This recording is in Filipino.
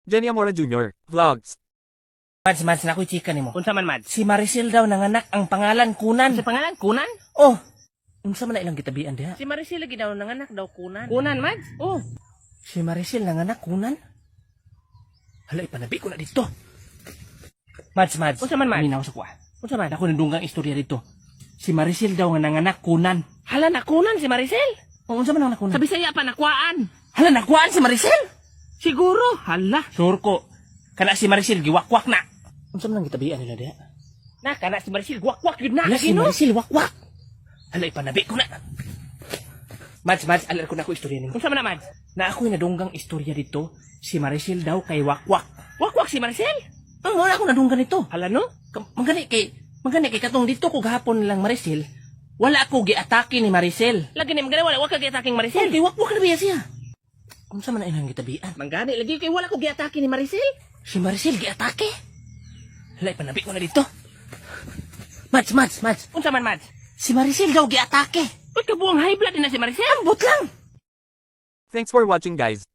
Jenny Amora Jr. Vlogs. Mads, na ako'y chika nimo. Unsa man, Mads? Si Maricel daw nanganak ang pangalan Kunan. Sa pangalan, Kunan? Oh, unsa man na ilang gitabian diha? Si Maricel lagi daw nanganak daw Kunan. Kunan, Mads? Oh. Si Maricel nanganak Kunan? Hala, ipanabi ko na dito. Mads. Unsa man, Mads? Minaw sa kuha. Unsa man? Ako nandunggang istorya dito. Si Maricel daw nga nanganak Kunan. Hala, na Kunan si Maricel? Oh, unsa man ang nakunan? Sa Bisaya pa, nakwaan. Hala, nakuhaan si Maricel? Siguro, hala. Sure ko. Kana si Maricel, giwakwak na. Unsa man ang gitabian nila diha? Kana si Maricel, gwak-gwak yun na. Hala, si Lagi, no? Maricel, wakwak. Hala, ipanabi ko na. Mads, alam ko na ako istorya nimo. Unsa man na, Mads? Na ako'y nadunggang istorya dito, si Maricel daw kay wakwak. Wakwak si Maricel? Ang wala ako nadunggan ito. Hala, no? Magani kay katong dito ko gahapon lang Maricel. Wala ako giatake ni Maricel. Lagi ni mga wala ka giyataking Maricel. Okay, wakwak na biya siya. Unsa man na ilang gitabian? Manggani, lagi kay wala ko giyatake ni Maricel. Si Maricel giatake. Hala, ipanabi ko na dito. Mads. Unsa man, Mads? Si Maricel daw giatake. Ba't ka buwang high blood na si Maricel? Ambot lang. Thanks for watching guys.